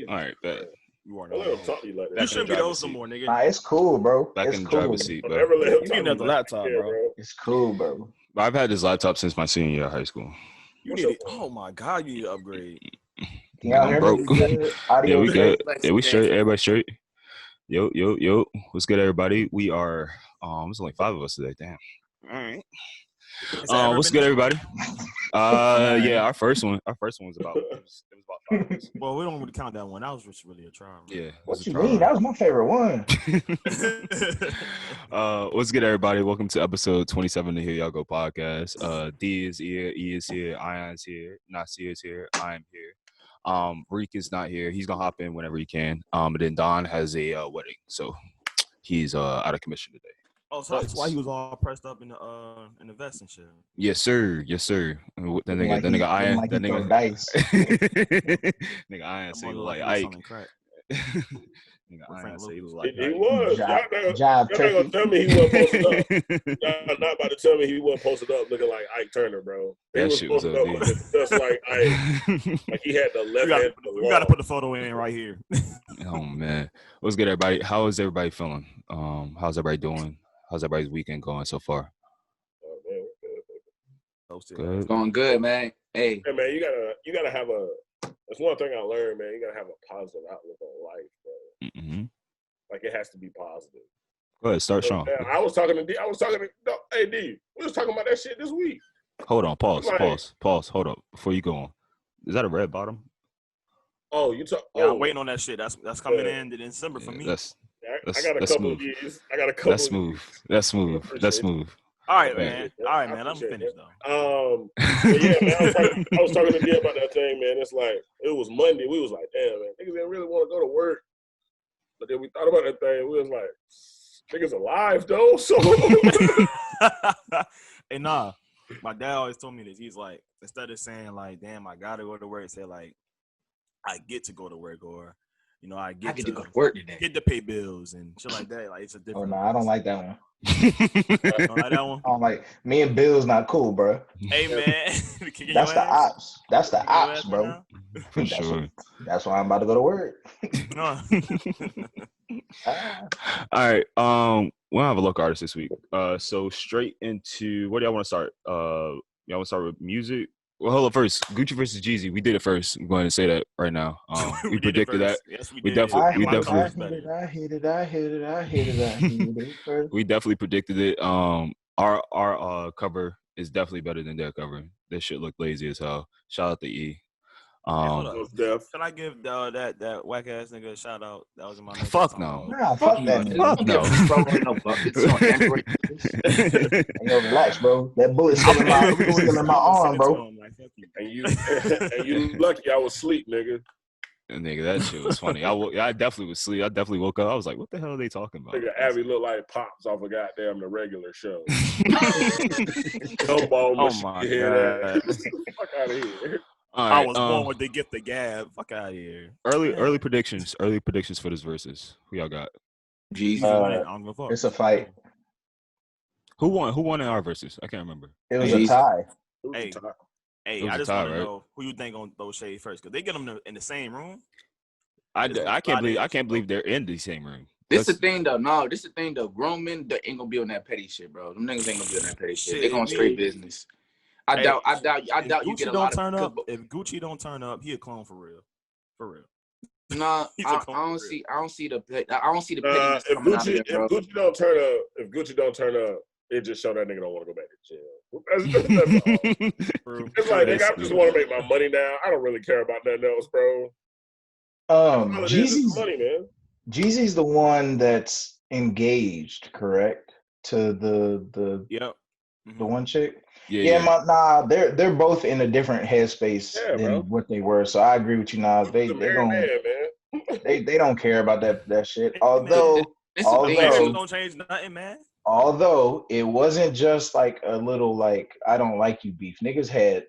All right, bet. You are Don't let him talk to you like that. You shouldn't be those some more, nigga. Nah, it's cool, bro. Back It's in the cool. driver's seat, Don't bro. ever let him You talk getting to at the you like laptop, that, bro. It's cool, bro. I've had this laptop since my senior year of high school. You need it. Oh my God, you need to upgrade. Can y'all hear broke. me? We good? Audio Yeah, we good. Flex, Yeah, we man. straight. Everybody straight. Yo. What's good, everybody? We are. There's only 5 of us today. Damn. All right. What's good, everybody? Yeah, our first one was about. It was about 5 of us. Well, we don't really count that one. That was just really a try. Yeah. What you mean? That was my favorite one. What's good, everybody? Welcome to episode 27 of the Here Y'all Go podcast. D is here, E is here, Ion's here, Nasir is here, I'm here. Reek is not here. He's gonna hop in whenever he can. But then Don has a wedding, so he's out of commission today. Oh, so that's why he was all pressed up in the vest and shit. Yes, sir. That nigga Iron. Like That nigga dice. nigga Iron say he look like Ike. Nigga Iron say he look like He was. Y'all not gonna tell me he wasn't posted up. Y'all not about to tell me he wasn't posted up looking like Ike Turner, bro. He That was shit was posted up looking just like Ike. Like he had the left hand. We gotta put the photo in right here. Oh man, what's good, everybody? How is everybody feeling? How's everybody doing? How's everybody's weekend going so far? Oh, man, good. It's going good, man. Hey man, you gotta have a. That's one thing I learned, man. You gotta have a positive outlook on life, bro. Mm-hmm. Like it has to be positive. Go ahead, start, Sean. Man, I was talking to D. Hey D. We was talking about that shit this week. Hold on, pause. Hold up before you go on. Is that a red bottom? Oh, you talk. Yeah, I'm waiting on that shit. That's coming in December for me. I got a couple of these. I got a couple. That's smooth. All right, man. Let me finish though. Yeah, man. I was talking to D about that thing, man. It's like it was Monday. We was like, damn, man, niggas didn't really want to go to work. But then we thought about that thing. We was like, niggas alive though. So, hey, nah. My dad always told me this. He's like, instead of saying like, damn, I gotta go to work, say like, I get to go to work, or I get to go to work today. Get to pay bills and shit like that. Like it's a different. Oh no, I don't like that one. You don't like that one? I don't like me and Bill's not cool, bro. Hey man, that's the ops. That's the ops, bro. For sure. That's why I'm about to go to work. All right. We'll have a local artist this week. So straight into what do y'all want to start? Y'all want to start with music? Well, hold up first. Gucci versus Jeezy. We did it first. I'm going to say that right now. We predicted that. Yes, we We did. definitely. I hit it. We definitely predicted it. Our cover is definitely better than their cover. This shit look lazy as hell. Shout out to E. Can I give that whack ass nigga a shout out? That was in my fuck no. Nah, fuck that. Fuck no. Yo, relax, bro. That bullet's still in my arm, bro. and you lucky I was asleep, nigga. Nigga, that shit was funny. I definitely was asleep. I definitely woke up. I was like, what the hell are they talking about? Nigga, Abby looked like Pops off of goddamn the regular show. Oh my god. Fuck out of here. Right, I was born with the gift of gab. Fuck out of here. Early predictions for this versus. Who y'all got? Jeezy. It's a fight. Who won in our versus? I can't remember. It was a tie. Hey, I just want to know who you think on those shade first, because they get them in the same room. I can't believe they're in the same room. This is the thing though. No, this is the thing though. Grown men ain't gonna be on that petty shit, bro. Them niggas ain't gonna be on that petty shit. They going straight business. I doubt you get a lot of. If Gucci don't turn up, he a clone for real. For real. Nah, I don't see the pettiness coming out of it, bro. If Gucci don't turn up, it just show that nigga don't want to go back to jail. It's like, nigga, I just want to make my money now. I don't really care about nothing else, bro. Jeezy's money, man. Jeezy's the one that's engaged, correct? To the one chick. They're both in a different headspace than what they were. So I agree with you now. They don't care about that shit. Although don't change nothing, man. Although it wasn't just like a little like I don't like you beef. Niggas had.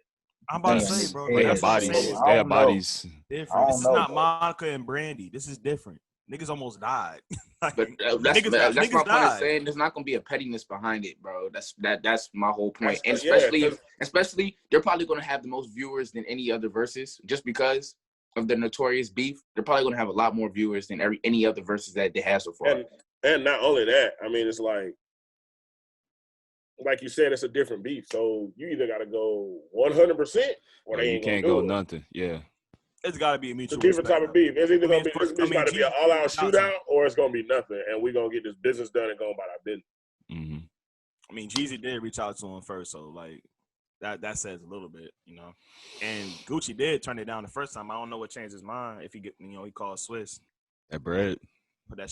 I'm about to say, bro. They have bodies. They have bodies. Different. This is not Monica and Brandy. This is different. Niggas almost died. But that's my point of saying there's not gonna be a pettiness behind it, bro. That's my whole point. And especially they're probably gonna have the most viewers than any other verses, just because of the Notorious beef, they're probably gonna have a lot more viewers than any other verses that they have so far. And not only that, I mean, it's like you said, it's a different beef. So you either got to go 100% or they ain't can't gonna go do it. Nothing. Yeah. It's got to be a mutual. It's a different type of beef. It's either gonna be an all-out shootout, or it's gonna be nothing, and we're gonna get this business done and go about our business. Mm-hmm. I mean, Jeezy did reach out to him first, so like that says a little bit, you know. And Gucci did turn it down the first time. I don't know what changed his mind. If he he called Swiss. That bread.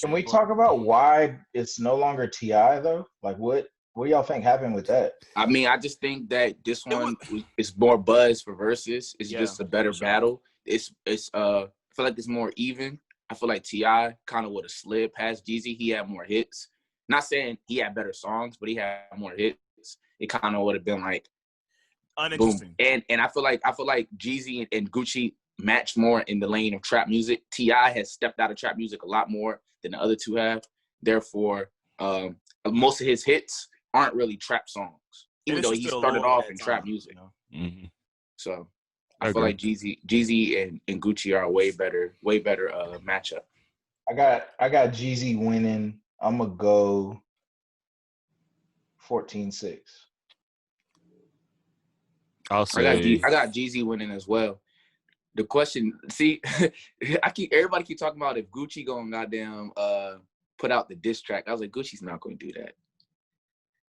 Can we talk about why it's no longer T.I. though? Like, what do y'all think happened with that? I mean, I just think that this one is more buzz for verses. It's just a better battle. I feel like it's more even. I feel like T.I. kind of would have slid past Jeezy. He had more hits. Not saying he had better songs, but he had more hits. It kind of would have been like uninteresting. Boom. And I feel like Jeezy and Gucci match more in the lane of trap music. T.I. has stepped out of trap music a lot more than the other two have. Therefore, most of his hits aren't really trap songe, even though he started off in trap music. You know? Mm-hmm. So I feel like Jeezy and Gucci are a way better matchup. I got Jeezy winning. I'm gonna go 14-6. I'll say I got Jeezy winning as well. The question, see, everybody keep talking about if Gucci gonna goddamn put out the diss track. I was like, Gucci's not gonna do that.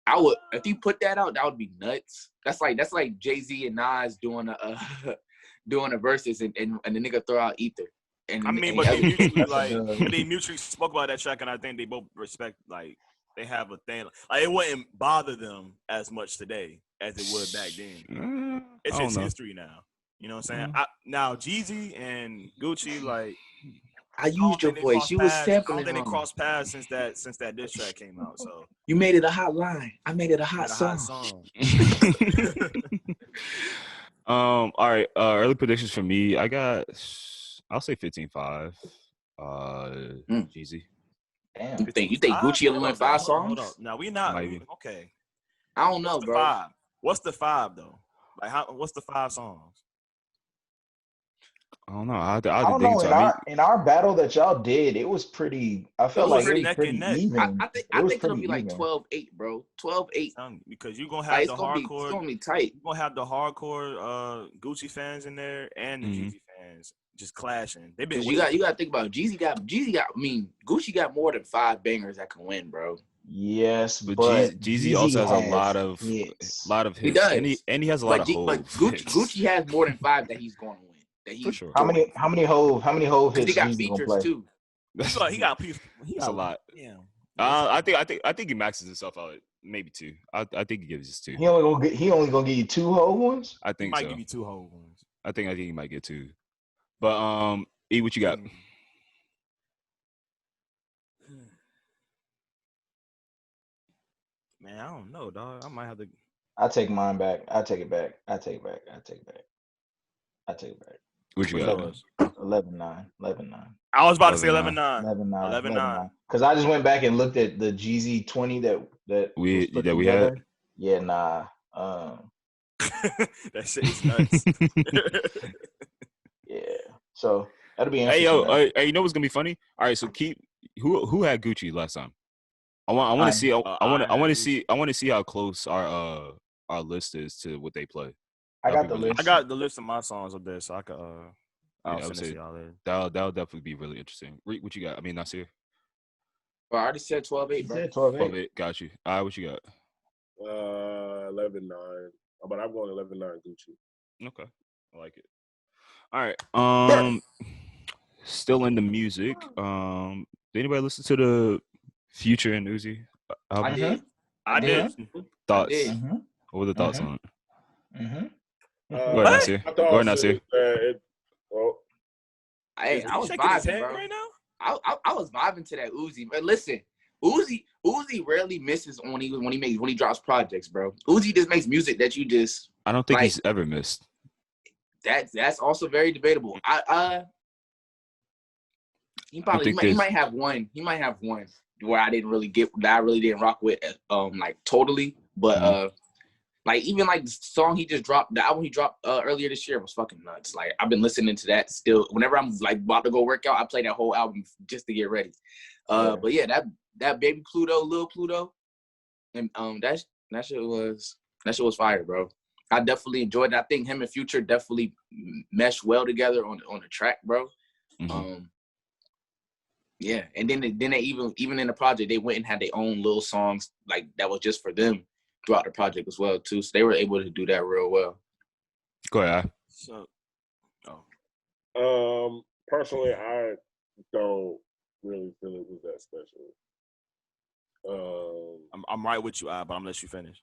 I would, if he put that out, that would be nuts. That's like Jay-Z and Nas doing a verses and the nigga throw out Ether. And I mean, but they mutually spoke about that track, and I think they both respect, like, they have a thing. Like, it wouldn't bother them as much today as it would back then. It's just history now. You know what I'm saying? Now, Jeezy and Gucci, like, I used your voice. You was sampling. I don't think they crossed paths since that diss track came out. So you made it a hot line. I made it a hot song. All right. Early predictions for me. I'll say 15-5. Jeezy. Damn. You think Gucci only went 5 songs? Hold up. Now we not okay. I don't know, bro. 5? What's the 5 though? Like, what's the 5 songs? I don't know. I don't know. In our battle that y'all did, it was pretty. I felt like it was pretty even. I think it'll be like 12-8, bro. 12-8. Because you're gonna have the hardcore. It's gonna be tight. You're gonna have the hardcore Gucci fans in there and the Jeezy fans just clashing. They've been. You got to think about it. Jeezy got. I mean, Gucci got more than 5 bangers that can win, bro. Yes, but Jeezy also has a lot of hits. He does, and he has a lot of hoes. But Gucci has more than 5 that he's going to win. For sure. How many hove hits? He got features too. He got a lot. Yeah. I think he maxes himself out at maybe 2. I think he gives us 2. He only gonna give you 2 whole ones. I think he might give you 2 whole ones. I think he might get 2. But E, what you got? Man, I don't know, dog. I might have to. I take mine back. I take it back. What you got? 11-9. I was about to say 11-9. 11-9. Because I just went back and looked at the Jeezy 20 that we had. Yeah, nah. That shit is nuts. Yeah. So that'll be interesting. Hey, you know what's gonna be funny? All right, so who had Gucci last time? I want to see how close our list is to what they play. I got the list. I got the list of my songs up there, so I could. I'll send it to y'all later. That'll definitely be really interesting. What you got? I mean, Nasir. Well, I already said 12-8, bro. 12-8. Got you. All right, what you got? 11-9. But I'm going 11-9 Gucci. Okay, I like it. All right. Still in the music. Did anybody listen to the Future and Uzi album? I did. Thoughts? Mm-hmm. What were the thoughts on it? Mm-hmm. Go ahead, Nasir. Hey, I was vibing, bro. Right now? I was vibing to that Uzi. But listen, Uzi rarely misses when he drops projects, bro. Uzi just makes music that you just. I don't think he's ever missed. That's also very debatable. He might have one. He might have one where I really didn't rock with like totally. But Like even like the song he just dropped, the album he dropped earlier this year was fucking nuts. Like I've been listening to that still. Whenever I'm like about to go work out, I play that whole album just to get ready. But yeah, that Baby Pluto, Lil Pluto, and that shit was fire, bro. I definitely enjoyed it. I think him and Future definitely meshed well together on the track, bro. Mm-hmm. Yeah, and then they even in the project they went and had their own little songs like that was just for them throughout the project as well too. So they were able to do that real well. Go ahead. So, personally, I don't really feel it was that special. I'm right with you, but I'm gonna let you finish.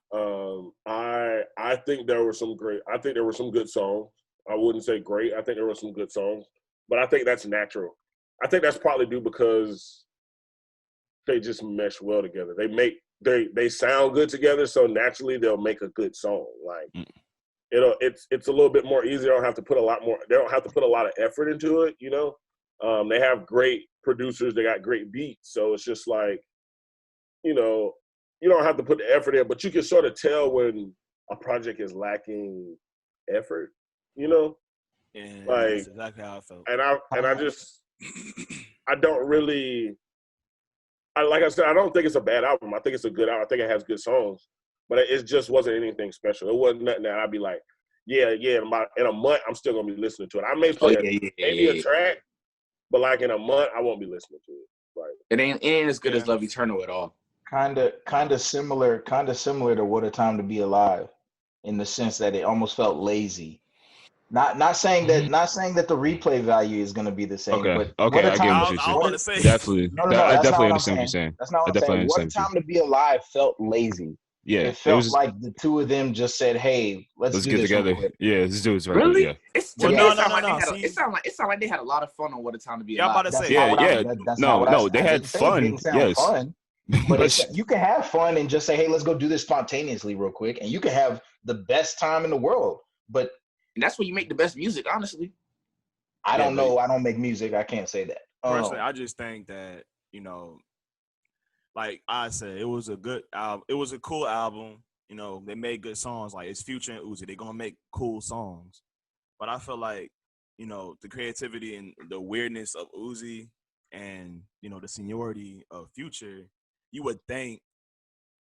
I think there were some good songs. I wouldn't say great. I think there were some good songs, but I think that's natural. I think that's partly due because they just mesh well together. They sound good together, so naturally they'll make a good song. Like it's a little bit more easier. They don't have to put a lot of effort into it. You know, they have great producers. They got great beats, so it's just like, you know, you don't have to put the effort in, but you can sort of tell when a project is lacking effort. You know, and like that's exactly how I felt. And I just I don't really. Like I said, I don't think it's a bad album. I think it's a good album. I think it has good songs, but it just wasn't anything special. It wasn't nothing that I'd be like, yeah. In a month, I'm still gonna be listening to it. I may play a track, but like in a month, I won't be listening to it. Like it ain't as good as Love Eternal at all. Kind of similar to What a Time to Be Alive, in the sense that it almost felt lazy. Not saying that the replay value is going to be the same. Okay, but I get what you're saying. Definitely. No, I that's not definitely what I'm understand what you're saying. saying. That's not what I'm saying. What a Time to Be Alive felt lazy. Yeah, it felt like the two of them just said, "Hey, let's do get this together." Real quick. Yeah, let's do this right. Really? Yeah. It sounded like they had a lot of fun on What a Time to Be Alive. I'm about to say, they had fun. It didn't sound fun. But you can have fun and just say, "Hey, let's go do this spontaneously real quick," and you can have the best time in the world. But that's when you make the best music, honestly. I don't know. I don't make music. I can't say that. Personally, I just think that, you know, like I said, it was a good album. It was a cool album. You know, they made good songs. Like, it's Future and Uzi. They're going to make cool songs. But I feel like, you know, the creativity and the weirdness of Uzi and, you know, the seniority of Future, you would think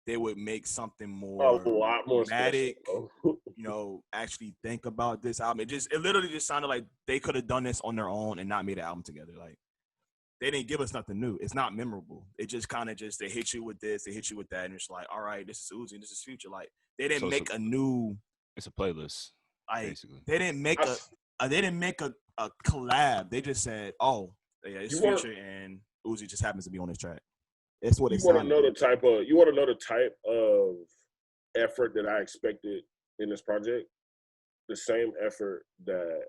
they would make something more a lot more dramatic, you know, actually think about this album. It literally just sounded like they could have done this on their own and not made an album together. Like, they didn't give us nothing new. It's not memorable. It just kind of they hit you with this, they hit you with that, and it's like, all right, this is Uzi, this is Future. Like, they didn't make a new. It's a playlist, like, basically. They didn't make a collab. They just said, oh, yeah, it's Future and Uzi just happens to be on this track. It's what you want to know the type of effort that I expected in this project. The same effort that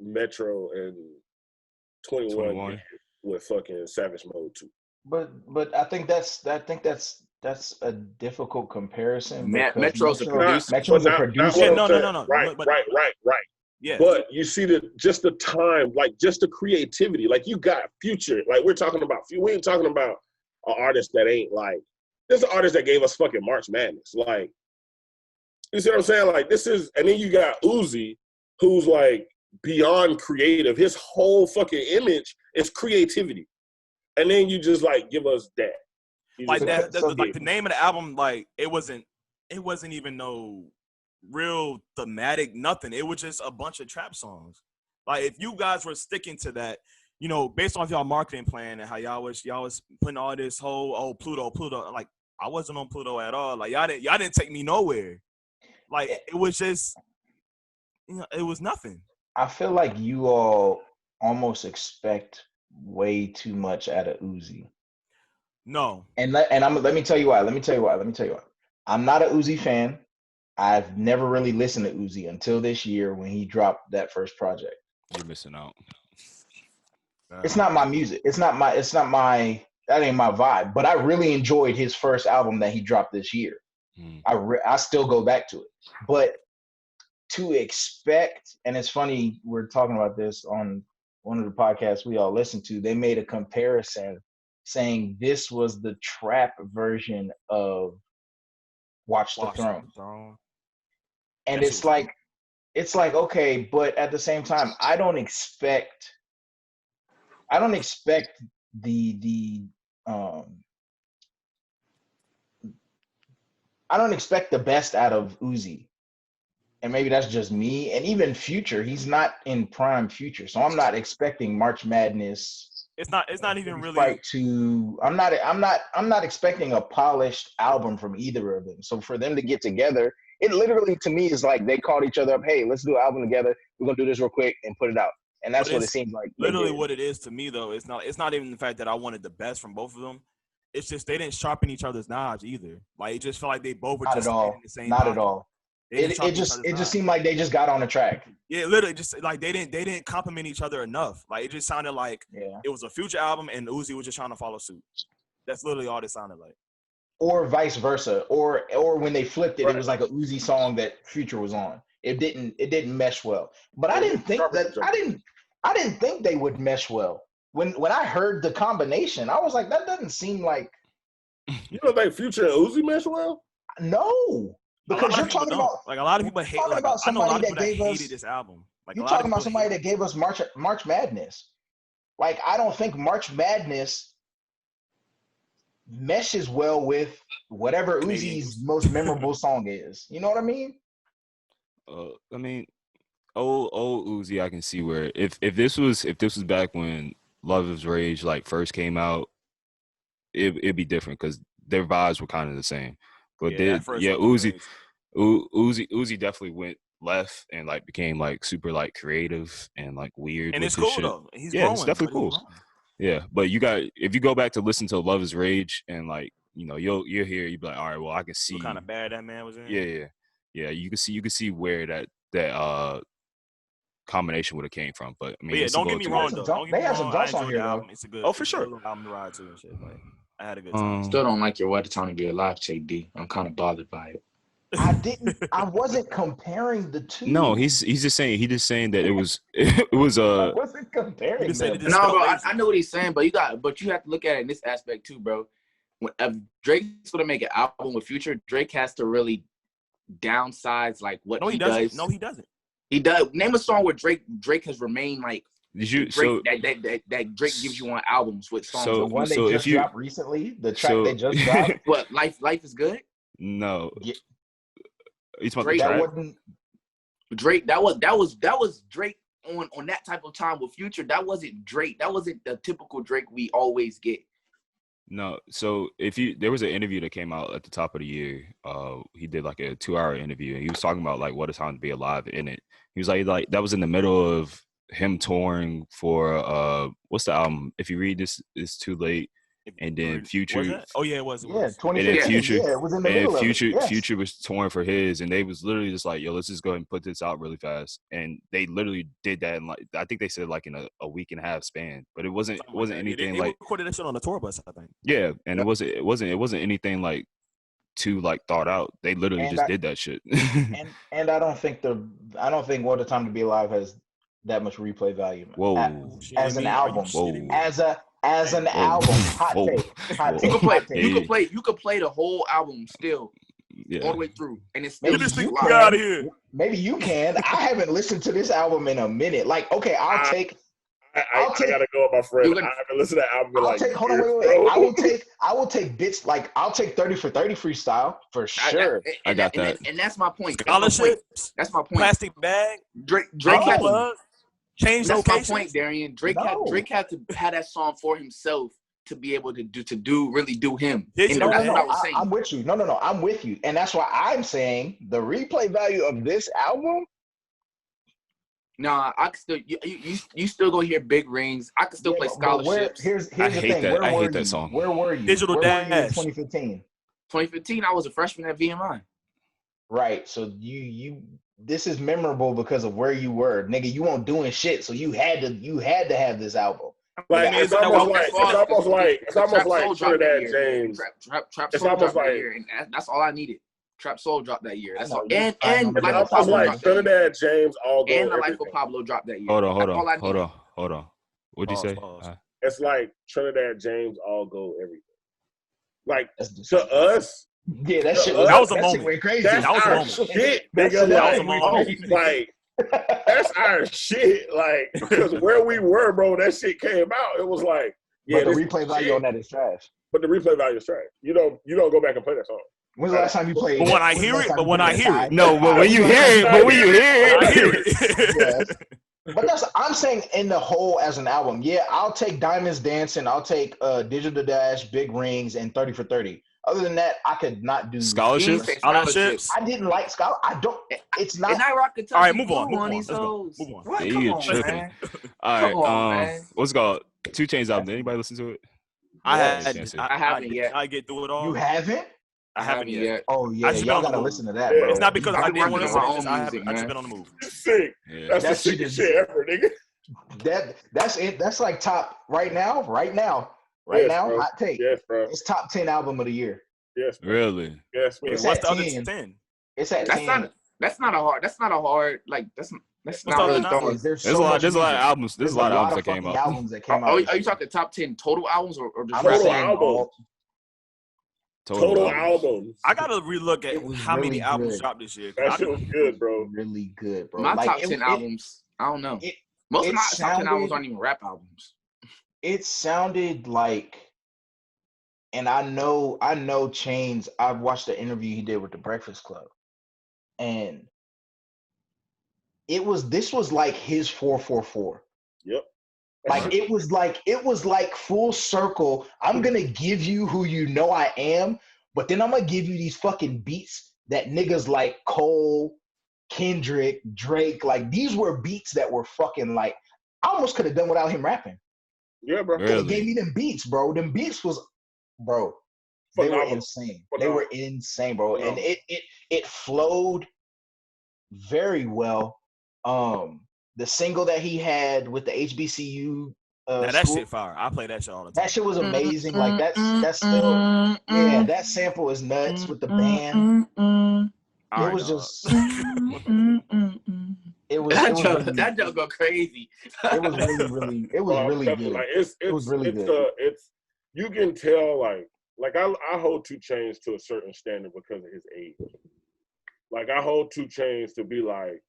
Metro and 21 did with fucking Savage Mode 2. But I think that's a difficult comparison. Metro's a producer. Metro's a producer. No. Right. Yeah. But you see just the time, like just the creativity. Like, you got Future. Like, we ain't talking about an artist that ain't like, there's an artist that gave us fucking March Madness. Like, you see what I'm saying? Like, and then you got Uzi, who's like beyond creative. His whole fucking image is creativity. And then you just like give us that. Like that, like the name of the album, like it wasn't even no real thematic, nothing. It was just a bunch of trap songs. Like, if you guys were sticking to that, you know, based off y'all marketing plan and how y'all was putting all this whole Pluto, like, I wasn't on Pluto at all. Like, y'all didn't take me nowhere. Like, it was just, you know, it was nothing. I feel like you all almost expect way too much out of Uzi. No. And let me tell you why. I'm not a Uzi fan. I've never really listened to Uzi until this year when he dropped that first project. You're missing out. It's not my music. That ain't my vibe. But I really enjoyed his first album that he dropped this year. I still go back to it. But to expect, and it's funny, we're talking about this on one of the podcasts we all listen to, they made a comparison saying this was the trap version of Watch the Throne. And it's like okay, but at the same time, I don't expect the I don't expect the best out of Uzi. And maybe that's just me. And even Future, he's not in prime Future. So I'm not expecting March Madness. It's not even really I'm not expecting a polished album from either of them. So for them to get together, it literally to me is like they called each other up, hey, let's do an album together. We're gonna do this real quick and put it out. And that's what it seems like. Literally what it is to me though, it's not even the fact that I wanted the best from both of them. It's just they didn't sharpen each other's knives either. Like it just felt like they both were just in the same Not at all. It just seemed like they just got on the track. Yeah, literally, just like they didn't compliment each other enough. Like it just sounded like it was a Future album and Uzi was just trying to follow suit. That's literally all it sounded like. Or vice versa. Or when they flipped it, it was like a Uzi song that Future was on. It didn't mesh well. But I didn't think they would mesh well. When I heard the combination, I was like, that doesn't seem like. You don't think Future and Uzi mesh well? No. Because you're talking about like a lot of people hate. Like, I know a lot of people that hated this album. Like you're talking about somebody that gave us March Madness. Like I don't think March Madness meshes well with whatever Uzi's most memorable song is. You know what I mean? I mean, old Uzi, I can see where if this was back when Love Is Rage like first came out, it'd be different because their vibes were kind of the same. But Uzi definitely went left and like became like super like creative and like weird. And it's cool though. He's growing, it's definitely cool. Yeah, but if you go back to listen to Love Is Rage and like you'll hear you be like, all right, well I can see what kind of bad that man was in. Yeah. You can see where that combination would have came from. But I mean, don't get me wrong though. They have some dots on here though. It's a good. For sure. Album to ride to and shit. Like I had a good time. Still don't like your What a Time to Be Alive, JD. I'm kind of bothered by it. I wasn't comparing the two. No, he's just saying that it was I wasn't comparing them. No, bro, I know what he's saying, but you have to look at it in this aspect too, bro. If Drake's gonna make an album with Future, Drake has to really downsize like what he does. No, he doesn't. He does. Name a song where Drake has remained like that Drake gives you on albums with songs. So the one they just dropped recently, the track they just dropped. What, Life is Good? No. Yeah. He's Drake. Drake. That was Drake on that type of time with Future. That wasn't Drake. That wasn't the typical Drake we always get. No. So there was an interview that came out at the top of the year. He did like a 2-hour interview and he was talking about like what a time to be alive in it. He was like that was in the middle of him touring for what's the album? If you read this, it's too late. And then Future. Oh yeah, it was. Yeah, 2015. It was in the middle of it. Yes. Future was touring for his, and they was literally just like, "Yo, let's just go ahead and put this out really fast." And they literally did that in like I think they said like in a week and a half span. But it wasn't anything they like recorded that shit on the tour bus, I think. Yeah, and it wasn't anything like too like thought out. They literally did that shit. and I don't think What a Time to Be Alive has that much replay value. Whoa. As an album. Whoa. As an album, hot take. You could play the whole album still, all the way through, and it's still get out of here. Maybe you can. I haven't listened to this album in a minute. Like, okay, I gotta go with my friend. I haven't listened to that album. Wait. I will take bits. Like, I'll take 30 for 30 freestyle for sure. I got that. And that's my point. Scholarships. That's my point. Plastic bag. Drake had to change. That's my point, Darian. Drake had to have that song for himself to be able to really do him. I'm with you. No, I'm with you, and that's why I'm saying the replay value of this album. Nah, I can still you still go hear Big Rings. I can still play Scholarships. Here's the thing. I hate that song. Where were you? Digital Dash. 2015. 2015, I was a freshman at VMI. Right. So you this is memorable because of where you were, nigga. You weren't doing shit, so you had to have this album. Like it's almost like Trinidad James. Trap Soul dropped that year, and that's all I needed. Trap Soul dropped that year. That's all. And it's almost like Trinidad James all go. And the Life of Pablo dropped that year. Hold on. What'd you say? It's like Trinidad James all go everything. Like to us, Yeah, that shit was a moment. Shit went crazy. That's our shit, nigga. Like, that's our shit. Like, because where we were, bro, that shit came out. It was like, yeah, but the replay value on that is trash. But the replay value is trash. You don't go back and play that song. When's the last time you played? But when I hear it, no, but when you hear it, Yes. But I'm saying in the whole as an album. Yeah, I'll take Diamonds Dancing. I'll take Digital Dash, Big Rings, and 30 for 30. Other than that, I could not do scholarships. I didn't like scholarship. I don't. It's not. All right, move on. What? Yeah, you're tripping. Man. All right. What's it called? 2 Chainz album. Did anybody listen to it? I haven't yet. I get through it all. You haven't? I haven't yet. Oh yeah, y'all gotta listen to that, bro. It's not because I didn't want to my own listen. music, I just been on the move. Sick. Yeah. That's the sickest shit ever, nigga. That's it. That's like top right now. Bro. Hot take. Yes, bro. It's top 10 album of the year. Yes, bro. Really? Yes, bro. What's the other 10? It's at 10. That's not a hard. Like that's not really throwing. There's a lot of albums. There's a lot of albums that came out. Are you talking top 10 total albums or just total albums? Total albums. I gotta relook at how many albums dropped this year. That shit was good, bro. Really good, bro. My top 10 albums, I don't know. Most of my top 10 albums aren't even rap albums. It sounded like, and I know Chainz. I've watched the interview he did with the Breakfast Club, and this was like his 444. Yep. Like it was like full circle. I'm gonna give you who you know I am, but then I'm gonna give you these fucking beats that niggas like Cole, Kendrick, Drake, like these were beats that were fucking like I almost could have done without him rapping. Yeah, bro. Really? He gave me them beats, bro. Them beats was, bro. They were insane. They were insane, bro. And it flowed very well. The single that he had with the HBCU that shit fire. I play that shit all the time. That shit was amazing. Like that's still that sample is nuts with the band. It was just that joke go crazy. It was really good. Like it was really good. You can tell like I hold 2 Chainz to a certain standard because of his age. Like I hold 2 Chainz to be like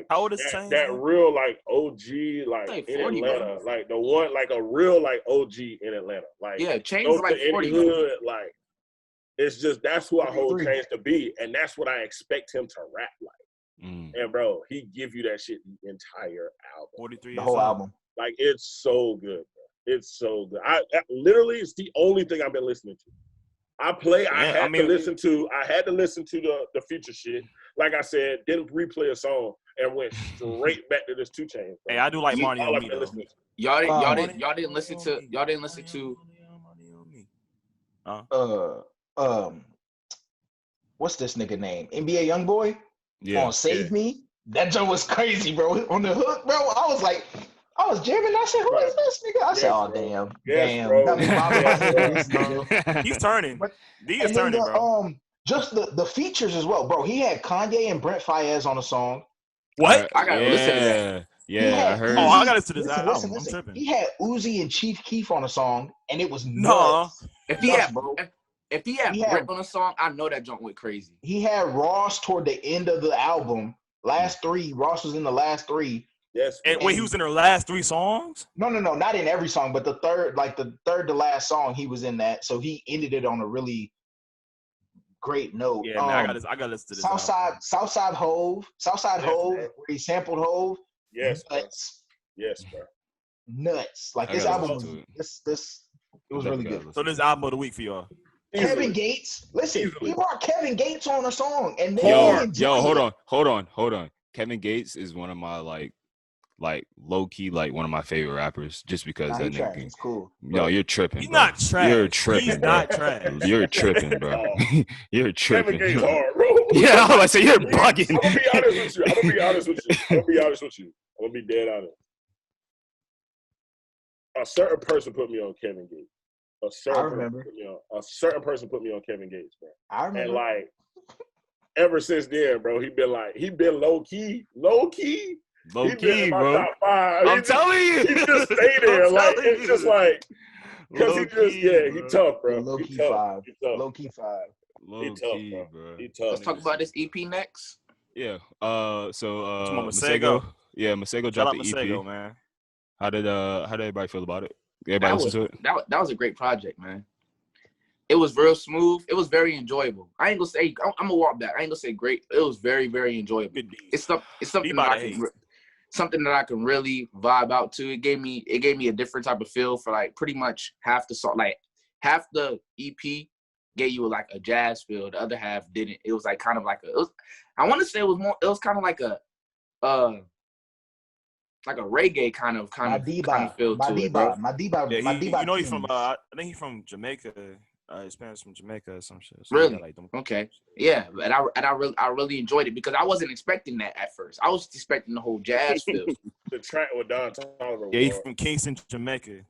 how old is Chainz? That real like OG like in 40, Atlanta, bro. Like the one like a real like OG in Atlanta. Like Chainz is like 40. Hood, like it's just that's who I hold Chainz to be, and that's what I expect him to rap like. And bro, he give you that shit the entire album, 43, the whole album. Like it's so good, bro. It's so good. I literally it's the only thing I've been listening to. I had to listen to the future shit. Like I said, didn't replay a song and went straight back to this 2 Chainz. Hey, I do like Money on Me. Y'all didn't listen to. What's this nigga name? NBA Youngboy? Yeah. On Save Me? That joke was crazy, bro. On the hook, bro. I was jamming. I said, who is this nigga? I said, oh, damn. Yes, Damn. He's turning. D is turning, bro. Just the features as well, bro. He had Kanye and Brent Faiyaz on a song. What? I gotta listen to that. Yeah, I heard. Oh, I gotta listen to this album. I'm tripping. He had Uzi and Chief Keef on a song, and it was nuts. If he had Brent on a song, I know that joint went crazy. He had Ross toward the end of the album. Last 3. Ross was in the last 3. Yes. And wait, he was in her last 3 songs? No, not in every song, but the third to last song, he was in that. So he ended it on a really great note. Yeah, man, I gotta listen to this. Southside Hove, where he sampled Hove. Yes, nuts. Yes, bro. Nuts. Like this album was it was really good. So this album of the week for y'all. Kevin Gates. Listen, he brought Kevin Gates on a song, and then hold on. Kevin Gates is one of my like low key, like one of my favorite rappers, just because that nigga. It's cool. Yo, you're tripping. He's bro. not trash. You're tripping. He's not trash. You're tripping, bro. You're tripping. Kevin Gates hard, bro. Yeah, I was like, say you're bugging. I'm gonna be honest with you. I'm gonna be dead honest. A certain person put me on Kevin Gates. A certain person put me on Kevin Gates, bro. I remember. And like, ever since then, bro, he been low key, bro. I'm telling you, he just stay there. Like it's just like because he tough, bro. Low key 5. Low key, bro. He tough. Let's talk about this EP next. Yeah. Masego. Yeah, Masego dropped the EP. Man. How did everybody feel about it? Everybody listen to it? That was a great project, man. It was real smooth. It was very enjoyable. I ain't gonna say I'm gonna walk back. I ain't gonna say great. It was very, very enjoyable. It's something that I can really vibe out to. It gave me a different type of feel for like pretty much half the song. Like half the EP gave you like a jazz feel. The other half didn't. It was like kind of like I want to say it was kind of like a reggae kind of feel to it, bro. You know he's from I think he's from Jamaica. His parents from Jamaica or some shit. So really? Like them. Okay. Yeah, and I really enjoyed it because I wasn't expecting that at first. I was expecting the whole jazz feel. The track with Don Toliver. Yeah, he's from Kingston, Jamaica.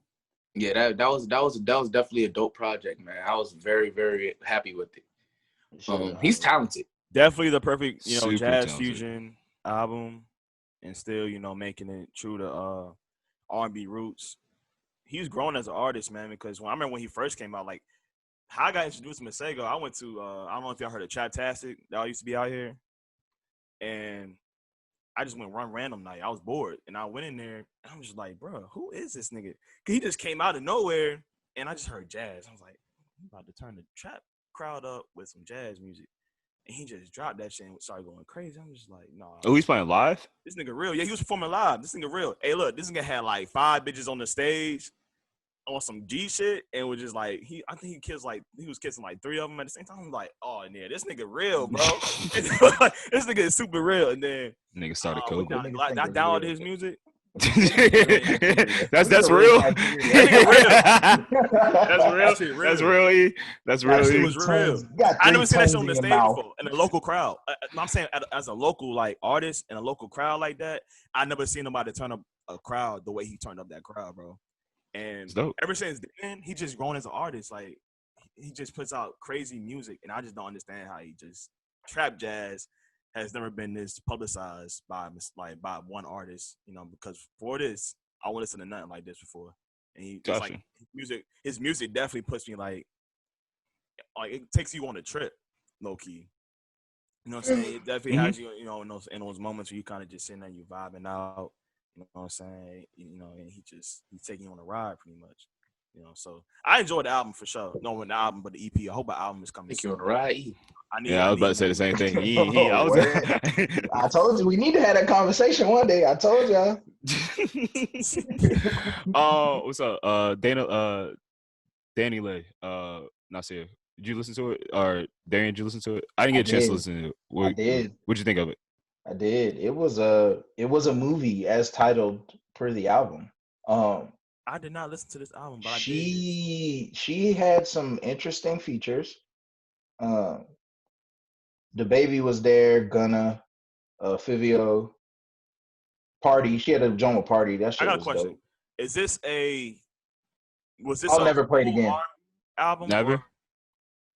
Yeah, that was definitely a dope project, man. I was very, very happy with it. He's talented. Definitely the perfect, Super jazz talented. fusion album, and still, making it true to R&B roots. He's grown as an artist, man. Because I remember when he first came out, like how I got introduced to Masego, I went to I don't know if y'all heard of Chaptastic that used to be out here, and I just went one random night. I was bored, and I went in there, and I'm just like, bro, who is this nigga? Cause he just came out of nowhere, and I just heard jazz. I was like, I'm about to turn the trap crowd up with some jazz music. And he just dropped that shit and started going crazy. I'm just like, nah. Oh, he's playing live? This nigga real. Yeah, he was performing live. This nigga real. Hey, look, this nigga had like 5 bitches on the stage on some G shit, and was just like, I think he was kissing like 3 of them at the same time. I'm like, oh, yeah, this nigga real, bro. This nigga is super real. And then nigga started coding. I downloaded his music. That's real. That's real. That's real. It was real. I never seen that shit on the stage before in a local crowd. I'm saying as a local like artist in a local crowd like that, I never seen nobody turn up a crowd the way he turned up that crowd, bro. And ever since then, he just grown as an artist. Like he just puts out crazy music, and I just don't understand how he just trap jazz has never been this publicized by one artist, because for this, I won't listen to nothing like this before. And it's like his music definitely puts me like it takes you on a trip, low key. You know what I'm saying? It definitely has you, in those moments where you kind of just sitting there, you vibing out. You know what I'm saying? And he's taking you on a ride pretty much. So I enjoyed the album for sure. No, the album, but the EP. I hope an album is coming. Take you on a ride. I was about to say the same thing. I told you we need to have that conversation one day. I told y'all. What's up? Danileigh, Nasir. Did you listen to it? Or Darian, did you listen to it? I didn't get a chance to listen to it. I did. What'd you think of it? I did. It was a movie as titled per the album. I did not listen to this album, but she had some interesting features. The baby was there, Gunna, Fivio, Party. She had a joint with Party. That shit I got was a question. Dope. Is this I'll never play it again. Album? Never.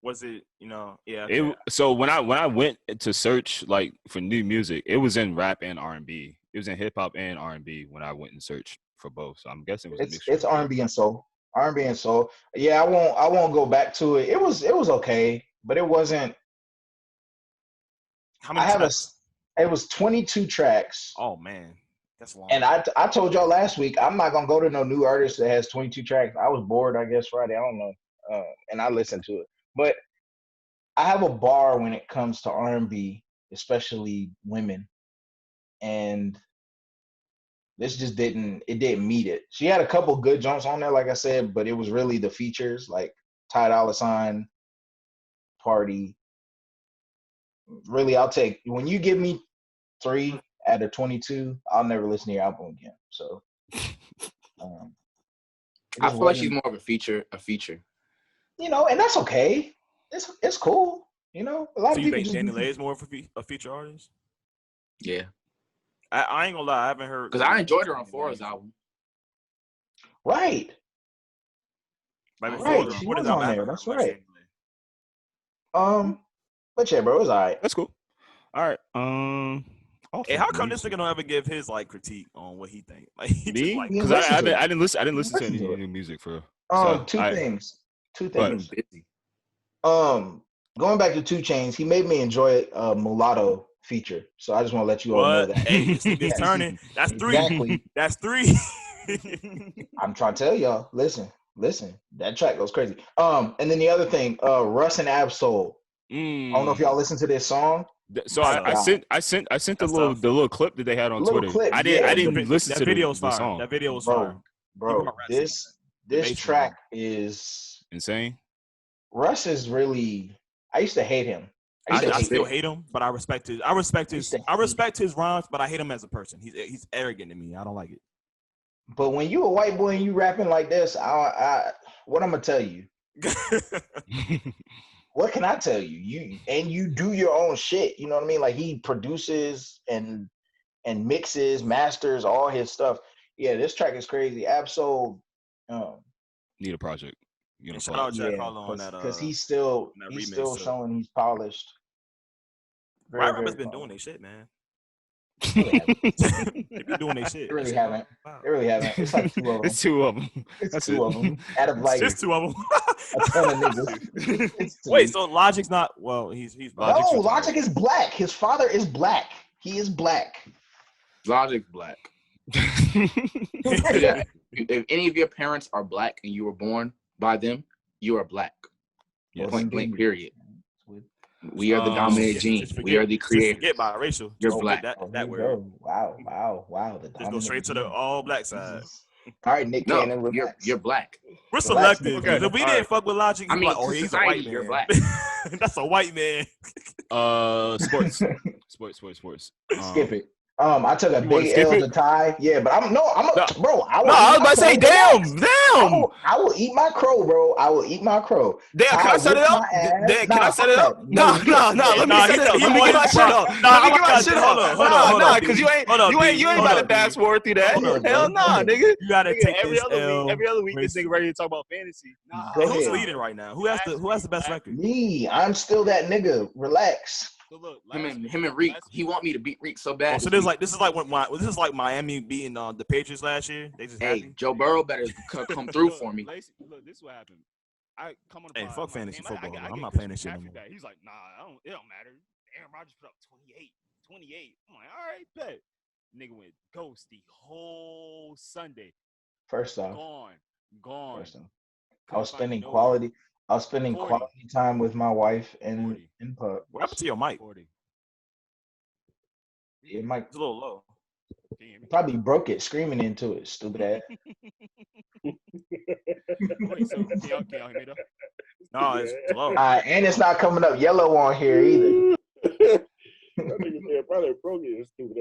Was it, yeah. Okay. So when I went to search like for new music, it was in rap and R&B. It was in hip hop and R&B when I went and searched for both. So I'm guessing it was a mixture. It's R&B and soul. R&B and soul. Yeah, I won't go back to it. It was okay, but it wasn't. How many tracks? It was 22 tracks. Oh man, that's long. And I told y'all last week I'm not gonna go to no new artist that has 22 tracks. I was bored, I guess, Friday. I don't know, and I listened to it. But I have a bar when it comes to R&B, especially women, and this just didn't meet it. She had a couple good jumps on there, like I said, but it was really the features like Ty Dolla $ign, Party. Really, I'll take when you give me 3 out of 22, I'll never listen to your album again. So I feel like she's more of a feature. And that's okay. It's cool. A lot of people. You think Danileigh is more of a feature artist? Yeah. I ain't gonna lie, I haven't heard because I enjoyed her on Fora's album. Right. Right. She was on there. That's right. But yeah, bro, it was all right. That's cool. All right. Hey, how come this nigga don't ever give his critique on what he think? Me? Because I didn't listen to any new music for. Two things. Busy. going back to 2 Chainz, he made me enjoy Mulatto feature. So I just want to let you all know that. Hey, it's turning. That's 3. Exactly. That's 3. I'm trying to tell y'all. Listen. That track goes crazy. And then the other thing, Russ and Ab-Soul. I don't know if y'all listen to this song. So I sent the little clip that they had on Twitter. Clip, I didn't listen to video's the fire. song. That video was fire. Bro, this track is insane. Russ is really. I used to hate him. I still hate him, but I respect his rhymes, but I hate him as a person. He's arrogant to me. I don't like it. But when you a white boy and you rapping like this, what I'm gonna tell you? What can I tell you? You do your own shit. You know what I mean? Like he produces and mixes, masters all his stuff. Yeah, this track is crazy. Ab-Soul. Need a project. Shout out Jack Harlow on that. Because he's still showing he's polished. Right rappers been doing their shit, man. They be doing their shit. They really haven't. It's like 2 of them. It's 2 of them. It's 2 of them. Out of like it's 2 of them. a ton of niggas. Wait, so Logic's not? Well, he's Logic is black. His father is black. He is black. Logic's black. If any of your parents are black and you were born by them, you are black. Yes. Point blank. Period. We are the dominant gene. We are the creator. Forget biracial. You're black. That word. Wow. Just go straight to the all black side. All right, Nick Cannon. You're black. We're selective. Okay. If we didn't fuck with Logic, he's a white man. You're black. That's a white man. Sports. Skip it. I took a big L to tie. Yeah, but bro. I was about to say, damn. I will eat my crow, bro. I will eat my crow. Damn, can I set it up? Can I set it up? No. Let me set it up. Let me get my shit up. Hold on. Because you ain't about to fast forward through that. Hell nah, nigga. You gotta take every other week. This nigga ready to talk about fantasy. Who's leading right now? Who has the best record? Me. I'm still that nigga. Relax. So look, him and Reek. He want me to beat Reek so bad. So this is like Miami beating the Patriots last year. They just happy. Joe Burrow better come through for me. Look, this is what happened. I come on. Hey, fuck fantasy football. I'm not playing this shit anymore. He's like, nah, it don't matter. Aaron Rodgers put up 28. I'm like, all right, bet. Nigga went ghost the whole Sunday. First off, gone. I was spending quality time with my wife in pub. What happened to your mic? 40. Yeah, mic. It's a little low. Probably broke it screaming into it, stupid ass. Wait, so can y'all hear me though? No, it's low. And it's not coming up yellow on here either. That nigga said probably broke it, stupid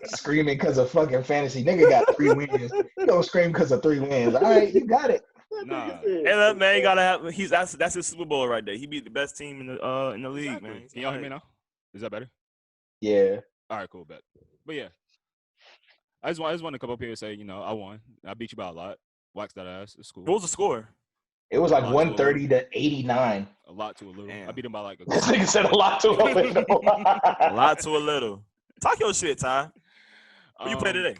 ass. Screaming because of fucking fantasy. Nigga got 3 wins. You don't scream because of 3 wins. All right, you got it. Nah. Hey, that man, you gotta have. That's his Super Bowl right there. He beat the best team in the league, exactly. Man. Can y'all hear me now? Is that better? Yeah. All right, cool, bet. But yeah, I just want to come up here and say, I won. I beat you by a lot. Wax that ass. It's cool. What was the score? It was like 130 to 89. A lot to a little. Damn. I beat him by like a. This nigga said a lot to a little. A lot to a little. Talk your shit, Ty. Who you play today?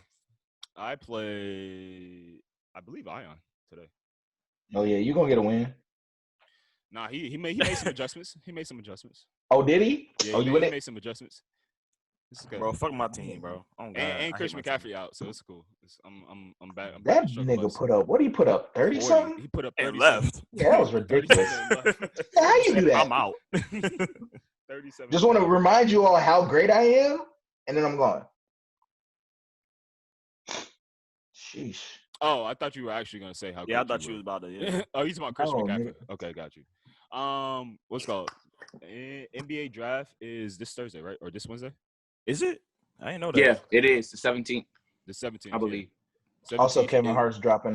I believe Ion today. Oh yeah, you gonna get a win. Nah, he made some adjustments. He made some adjustments. Oh, did he? Yeah, he made some adjustments. This is good. Bro, fuck my team, bro. And Christian McCaffrey out, so it's cool. I'm back. That nigga put up. What did he put up? 30 something? He put up 30 and left. Yeah, that was ridiculous. How you do that? I'm out. 37. Just want to remind you all how great I am, and then I'm gone. Sheesh. Oh, I thought you were actually gonna say how. Yeah, I thought you was about to. Yeah. Oh, he's about Christian McCaffrey. Okay, got you. What's called NBA draft is this Thursday, right? Or this Wednesday? Is it? I didn't know that. Yeah, it is the 17th. The 17th, I believe. Yeah. Also, Kevin Hart's dropping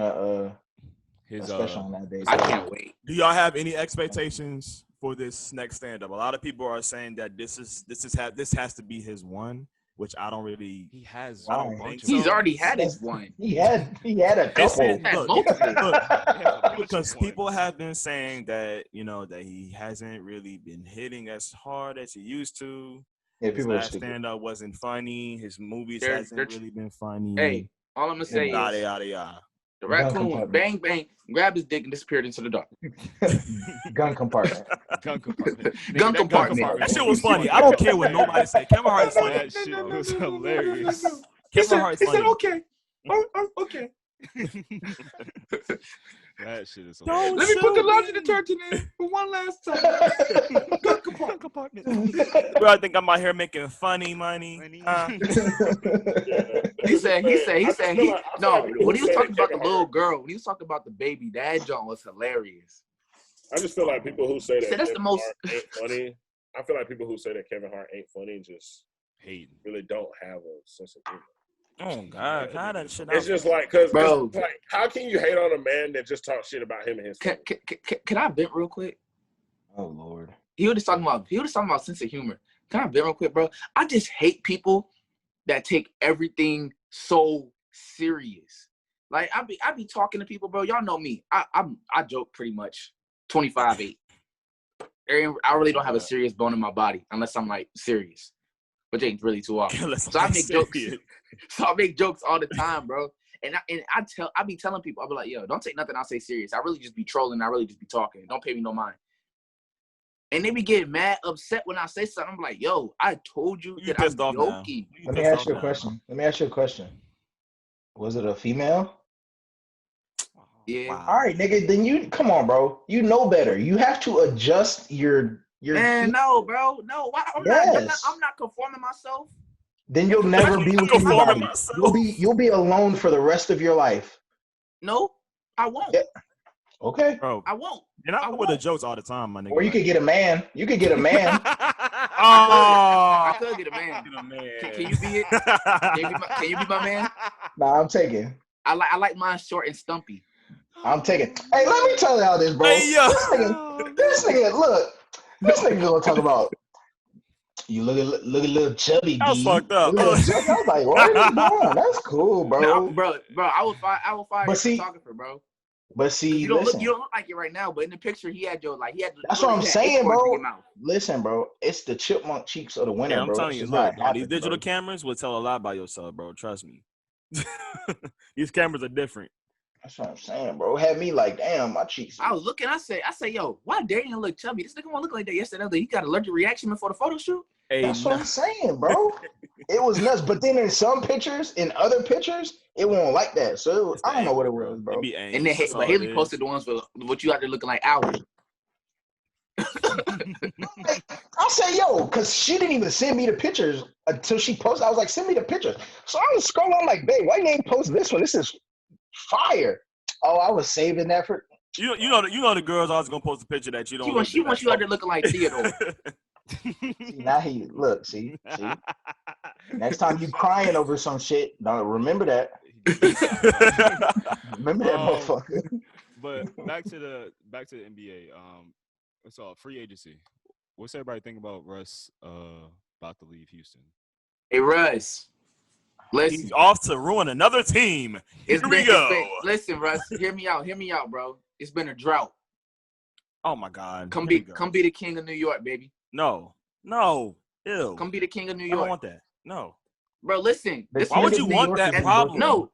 his special on that day. So. I can't wait. Do y'all have any expectations for this next stand-up? A lot of people are saying that this has to be his one, which I don't really. He has. I don't think so. He's already had his one. He had a couple. Because people have been saying that that he hasn't really been hitting as hard as he used to. Yeah, his last stand-up wasn't funny. His movies hasn't really been funny. Hey, all I'm gonna say is yada yada yada. The raccoon went bang, bang, grabbed his dick and disappeared into the dark. Gun compartment. Gun compartment. Gun compartment. That shit was funny. I don't care what nobody said. Kevin Hart is funny. That shit was hilarious. Kevin Hart's funny. He said, okay. That shit is hilarious. Let me put the laundry detergent in for one last time. Gun compartment. Bro, I think I'm out here making funny money. He said, no, when he was talking about the little girl, when he was talking about the baby, that John was hilarious. I just feel like people who say that that's the most ain't funny. I feel like people who say that Kevin Hart ain't funny just hating. Really don't have a sense of humor. Oh God, how that shit? It's just like, cause like, how can you hate on a man that just talks shit about him and his family? Can I vent real quick? Oh Lord. He was just talking about sense of humor. Can I vent real quick, bro? I just hate people that take everything so serious. Like I be talking to people, bro. Y'all know me. I joke pretty much 25-8. I really don't have a serious bone in my body unless I'm like serious, which ain't really too often. So I make jokes. So I make jokes all the time, bro. And I be telling people, I be like, yo, don't take nothing I say serious. I really just be trolling. I really just be talking. Don't pay me no mind. And they be getting mad, upset when I say something. I'm like, yo, I told you that I'm joking. Let me ask you a question. Was it a female? Yeah. Wow. All right, nigga. Then you come on, bro. You know better. You have to adjust your. Man, no, bro. No, why? I'm not conforming myself. Then you'll never be with anybody. You'll be alone for the rest of your life. No, I won't. Yeah. Okay. Bro, I won't. And I with the jokes all the time, my nigga. Or you could get a man. You could get a man. I could get a man. Can you be it? Can you be my man? Nah, I'm taking. I like mine short and stumpy. I'm taking. Hey, let me tell y'all this, bro. Hey, yo. This nigga, look. This nigga gonna talk about. You look a little chubby. That was fucked up. I was like, what are you doing? That's cool, bro. No, bro, I will fire a photographer, bro. But see, you don't look like it right now. But in the picture, he had. That's what I'm saying, bro. Listen, bro, it's the chipmunk cheeks of the winter, I'm bro. telling you, look, these digital cameras will tell a lot about yourself, bro. Trust me. These cameras are different. That's what I'm saying, bro. Had me like, damn, my cheeks. I was looking. I say, yo, why Daniel look chubby? This nigga won't look like that yesterday. He got allergic reaction before the photo shoot. Hey, that's what I'm saying, bro. It was nuts. But then in some pictures, in other pictures, it won't like that. So I don't know what it was, bro. And then Haley posted the ones with what you out there looking like Alvin. I say, yo, because she didn't even send me the pictures until she posted. I was like, send me the pictures. So I was scrolling, like, babe, why you ain't post this one? This is fire. Oh, I was saving that for. You know the girls always gonna post a picture that you don't. She wants you out there looking like Theodore. See, now he look. See. Next time you crying over some shit, don't remember that. Remember that motherfucker. But back to the NBA. It's all free agency. What's everybody think about Russ about to leave Houston? Hey Russ, listen. He's off to ruin another team. Here we go. Listen, Russ, hear me out, bro. It's been a drought. Oh my God. Come be the king of New York, baby. No. Ew. Come be the king of New York. I don't want that. No. Bro, listen. Why would you want that problem? No.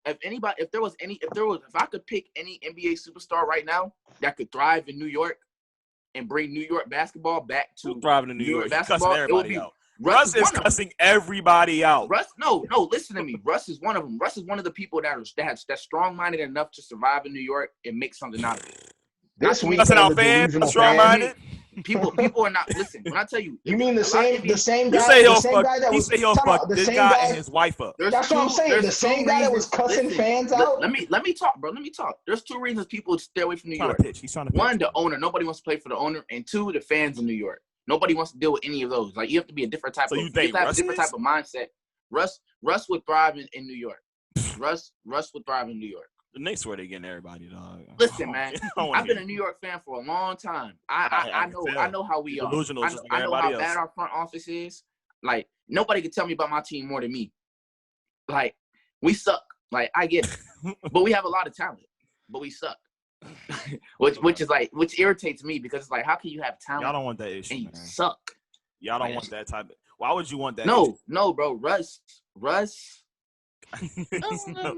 If I could pick any NBA superstar right now that could thrive in New York and bring New York basketball back to thriving in New York basketball, it would be Russ is cussing everybody out. Russ, no, listen to me. Russ is one of them. Russ is one of the people that's strong-minded enough to survive in New York and make something out of it. This week, out fans, strong-minded. People are not. Listen, when I tell you, you mean the same guy? You say he'll fuck this guy and his wife up. That's what I'm saying. The same guy that was cussing fans out. Let me talk, bro. Let me talk. There's two reasons people stay away from New York. He's trying to pitch. One, the owner. Nobody wants to play for the owner, and two, the fans in New York. Nobody wants to deal with any of those. Like you have to be a different type. So you think have a different type of mindset. Russ would thrive in New York. Russ would thrive in New York. The Knicks where they getting everybody, dog. Listen, man, I've been a New York fan for a long time. I know how we are. I know how bad our front office is. Like nobody can tell me about my team more than me. Like we suck. Like I get it, but we have a lot of talent, but we suck. which irritates me because it's like, how can you have talent? Y'all don't want that issue, and you man. suck. Y'all don't want that type of. Why would you want that? No, bro. Russ.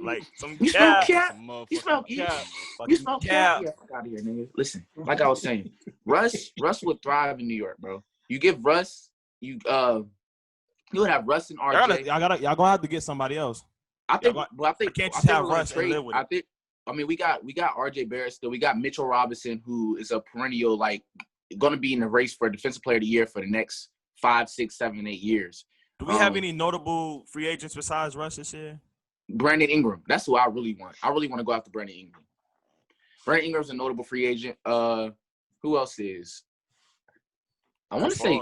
Like some You smell cat. cat. You smell cat. You smell cat. Yeah, fuck out of here, nigga. Listen, like I was saying, Russ would thrive in New York, bro. You give Russ, you would have Russ and RJ. Y'all gonna have to get somebody else. I think I can't just have Russ and live with it. I mean, we got RJ Barrett still. We got Mitchell Robinson, who is a perennial, like, going to be in the race for Defensive Player of the Year for the next 5, 6, 7, 8 years. Do we have any notable free agents besides Russ this year? Brandon Ingram. That's who I really want. I really want to go after Brandon Ingram. Brandon Ingram's a notable free agent. Who else is? I want to say.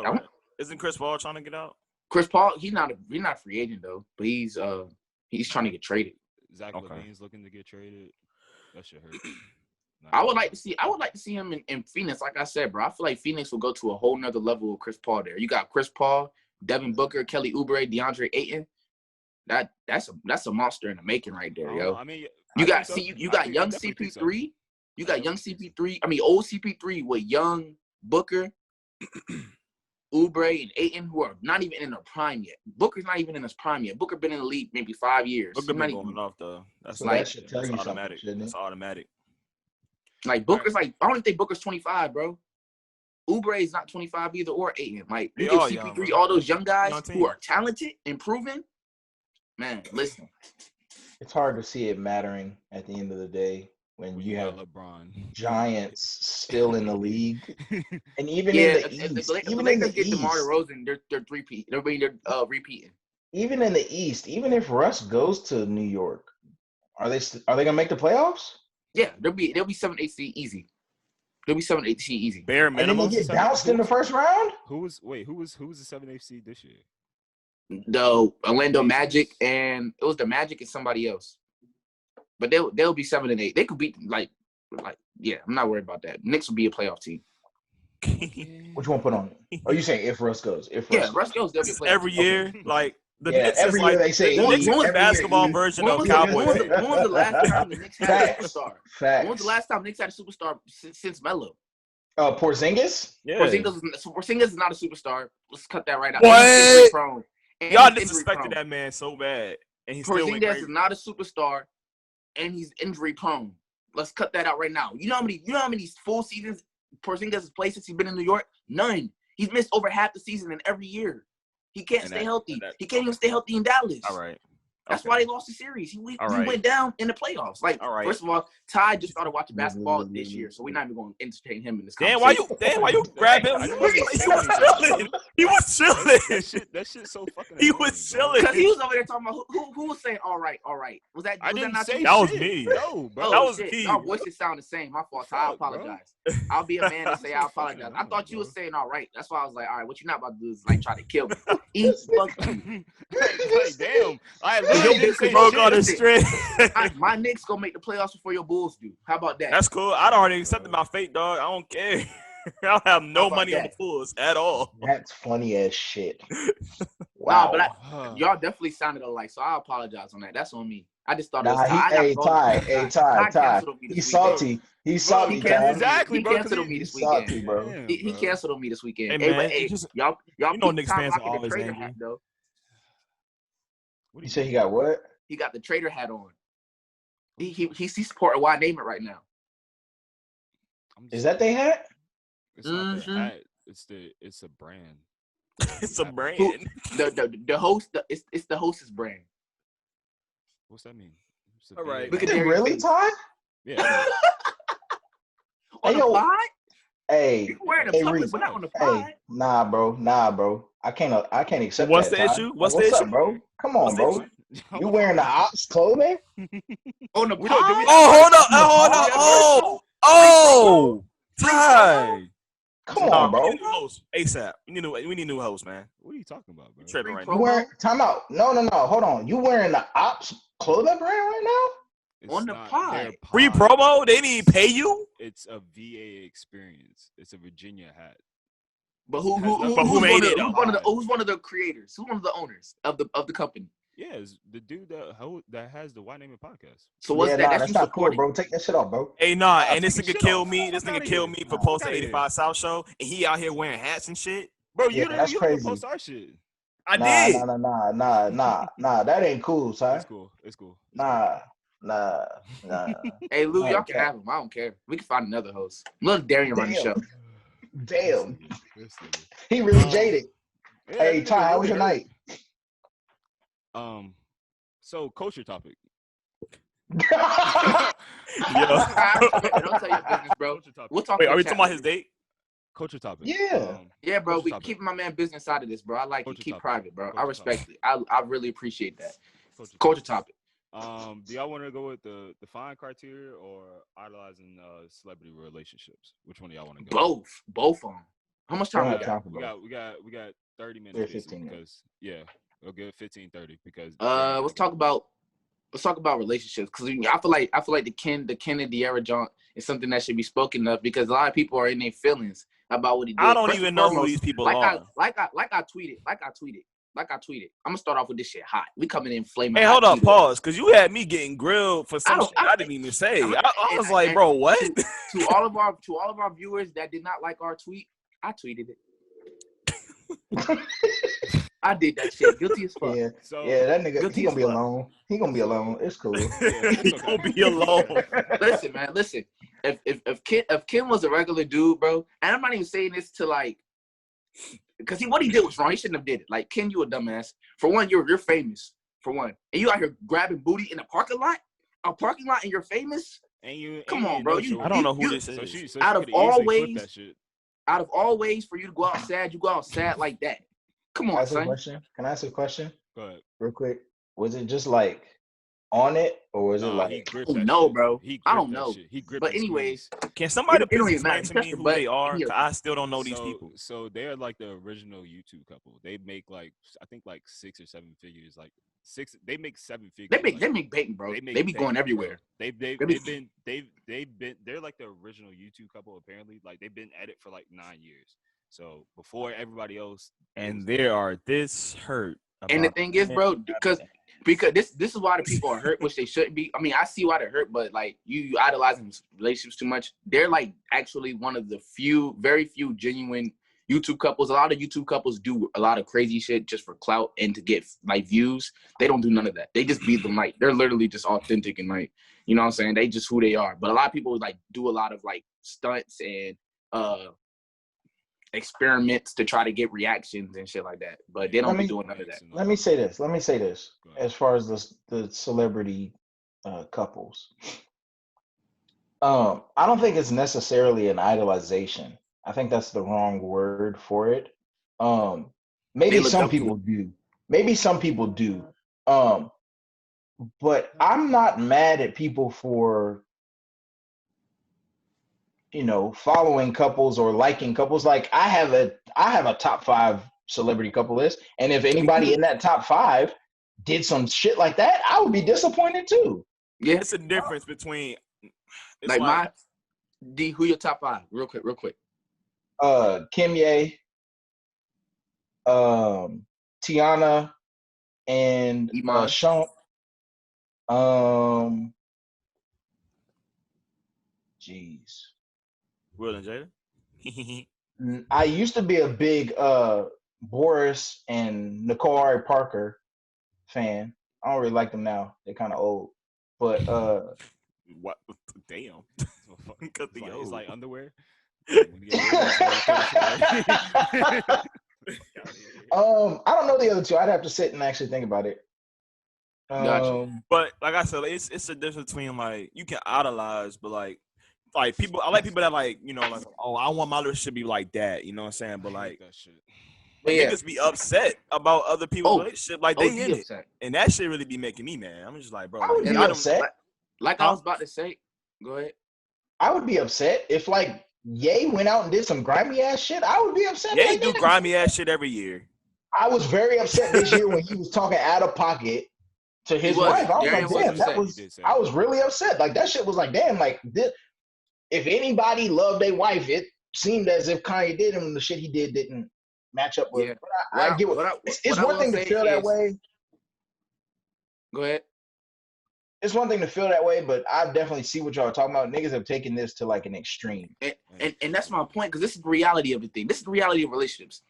Isn't Chris Paul trying to get out? Chris Paul, he's not a free agent though, but he's trying to get traded. Zach LaVine's looking to get traded. That should hurt. I would like to see him in Phoenix. Like I said, bro, I feel like Phoenix will go to a whole nother level with Chris Paul there. You got Chris Paul, Devin Booker, Kelly Oubre, DeAndre Ayton. That's a monster in the making right there, yo. I mean, you got young CP3. You got young CP3. I mean, old CP3 with young Booker, Oubre, and Ayton, who are not even in their prime yet. Booker's not even in his prime yet. Booker been in the league maybe 5 years. Booker been going off though. That's automatic. That's automatic. Like Booker's like, I don't think Booker's 25, bro. Oubre is not 25 either, or Ayton. Like you give CP3 all those young guys who are talented and proven. Man, listen. It's hard to see it mattering at the end of the day when you have LeBron giants still in the league, and even in the East, even the Lakers get DeMar DeRozan, they're repeating. Repeating. Even in the East, even if Russ goes to New York, are they gonna make the playoffs? Yeah, they'll be 7-8 seed easy. They'll be 7-8 seed easy. Bare minimum. And then they get bounced in the first round. Who was the 7-8 seed this year? The Orlando Magic, and it was the Magic and somebody else. But they'll be 7 and 8. They could beat like yeah. I'm not worried about that. Knicks will be a playoff team. Which one put on it? Are you saying if Russ goes? Russ goes, they'll be a playoff every team. year. Okay. Like the yeah, Knicks every is year like they say the Knicks was basketball version of Cowboys. When was the last time the Knicks had a superstar? Facts. When was the last time Knicks had a superstar since Melo? Porzingis? Yeah. Porzingis is not a superstar. Let's cut that right out. What? Y'all disrespected that man so bad, and he's still Porzingis is not a superstar, and he's injury prone. Let's cut that out right now. You know how many full seasons Porzingis has played since he's been in New York? None. He's missed over half the season in every year. He can't stay healthy. He can't even stay healthy in Dallas. All right. That's why they lost the series. He went down in the playoffs. Like, first of all, Ty just started watching basketball this year, so we're not even going to entertain him in this conversation. Why you grab him? He was chilling. That shit's so fucking. He was chilling because he was over there talking about who was saying all right. Was that? I didn't say that was me. No, bro. That was me. Our voices sound the same. My fault. So I apologize. I'll be a man and say I apologize. I thought you were saying all right. That's why I was like, all right, what you not about to do is like try to kill me. Fuck you. Like, damn. My Knicks gonna make the playoffs before your Bulls do. How about that? That's cool. I'd already accepted my fate, dog. I don't care. I don't have no money on the Bulls at all. That's funny as shit. Wow. Nah, but y'all definitely sounded alike, so I apologize on that. That's on me. I just thought it was Ty. He's salty. He's salty. Exactly, bro. He canceled on me this weekend. Salty, bro. He canceled on me this weekend. Hey, man, y'all you know Knicks fans are always angry. Hat, though. You say he got what? He got the trader hat on. He's supporting why I name it right now. Is that they hat? It's not the hat. It's a brand. It's a brand. The host. It's the host's brand. What's that mean? All right. Look at that. Really, Ty? Yeah. On the pod? Hey. You wearing a public, but not on the pod. Hey, nah, bro. I can't accept What's that. the issue? What's the issue, up, bro? Come on, bro. You wearing the ops clothing? On the pod? Oh, hold on. Ty. Come on, bro. We need a new host ASAP. We need new host, man. What are you talking about, bro? You're tripping right now. You wearing time out. No. Hold on. You wearing the ops clothing brand right now? On the pod. Free promo? They didn't pay you? It's a VA experience. It's a Virginia hat. But who made it? Who's one of the creators? Who's one of the owners of the company? Yeah, it's the dude that has the Why Name It podcast. So what's that? That's not cool, bro. Take that shit off, bro. Hey, and this nigga killed me. This nigga killed me for posting 85 South show, and he out here wearing hats and shit. Bro, you that's crazy. Post our shit. I did. Nah. That ain't cool, son. It's cool. Nah. Hey, Lou, y'all can have him. I don't care. We can find another host. Let Darian run the show. Damn. He really jaded. Yeah, hey, Ty, how was your night? So culture topic. Yo. Don't tell your business, bro. We'll talk. Wait, are we talking about his date? Culture topic. Yeah. Yeah, bro. We keep my man business out of this, bro. I like it. Keep private, bro. I respect it. I really appreciate that. Culture topic. Do y'all want to go with the defined criteria or idolizing celebrity relationships? Which one do y'all want to go? Both of them. How much time we got? We got 30 minutes. 15 because we'll give 15, 30 because let's talk about relationships because I feel like the Ken and De'Ara John is something that should be spoken of because a lot of people are in their feelings about what he did. I don't even know who these people are. I tweeted. I'm gonna start off with this shit hot. We coming in flaming. Hey, hold up, pause, because you had me getting grilled for some shit I didn't even say. I was like, bro, what? To all of our viewers that did not like our tweet, I tweeted it. I did that shit. Guilty as fuck. Yeah, that nigga, he gonna be alone. He gonna be alone. It's cool. He gonna be alone. Listen, man. Listen. If Kim was a regular dude, bro, and I'm not even saying this to like, because what he did was wrong. He shouldn't have did it. Like, Kim, you a dumbass. For one, you're famous. For one, and you out here grabbing booty in a parking lot, and you're famous. Come on, bro. I don't know who this is. So out of all ways for you to go out sad, you go out sad like that. Come on, son. Can I ask a question? Go ahead. Real quick. Was it just like on it, or was it like? No, bro. I don't know. But anyways, can somebody please explain to me who they are? I still don't know these people. So they're like the original YouTube couple. They make like I think like 6 or 7 figures. Like they make 7 figures. They make bacon, bro. They be going everywhere. They're like the original YouTube couple. Apparently, like they've been at it for like 9 years. So before everybody else, and they are this hurt. And the thing is, bro, because this is why the people are hurt, which they shouldn't be. I mean, I see why they're hurt, but like you idolizing relationships too much. They're like actually one of the very few genuine YouTube couples. A lot of YouTube couples do a lot of crazy shit just for clout and to get like views. They don't do none of that. They just be them like they're literally just authentic and like, you know what I'm saying? They just who they are. But a lot of people like do a lot of like stunts and experiments to try to get reactions and shit like that, but they don't be doing none of that. Let me say this. As far as the celebrity couples, I don't think it's necessarily an idolization. I think that's the wrong word for it. Maybe some people do. But I'm not mad at people for following couples or liking couples. Like I have a top 5 celebrity couple list, and if anybody in that top 5 did some shit like that, I would be disappointed too. Yeah, it's a difference between who your top 5? Real quick. Kim Ye, Tiana, and Sean. Jeez. Will and Jada? I used to be a big Boris and Nicole Parker fan. I don't really like them now. They're kind of old. But what? Damn. It's like underwear. I don't know the other two. I'd have to sit and actually think about it. Gotcha. But like I said, it's a difference between like you can idolize, but like people, I like people that like, like, oh, I want my relationship to be like that, you know what I'm saying? But like that shit. Niggas be upset about other people's relationship, like they in it, and that shit really be making me mad. I'm just like, bro, I would be upset. Like I was about to say, go ahead. I would be upset if like Ye went out and did some grimy ass shit. I would be upset. Ye do grimy ass shit every year. I was very upset this year when he was talking out of pocket to his wife. I was like, damn, I was really upset. Like that shit was like, damn, like this. If anybody loved their wife, it seemed as if Kanye did, and the shit he did didn't match up with. Yeah. But I get it's one thing to feel that way. Go ahead. It's one thing to feel that way, but I definitely see what y'all are talking about. Niggas have taken this to like an extreme. And that's my point, because this is the reality of the thing. This is the reality of relationships.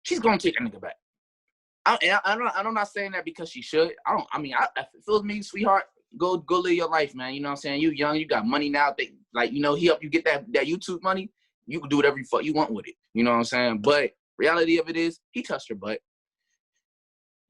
She's going to take that nigga back. I'm not saying that because she should. If it feels me, sweetheart, go live your life, man. You know what I'm saying? You young, you got money now. He help you get that YouTube money. You can do whatever you want with it. You know what I'm saying? But reality of it is, he touched her butt.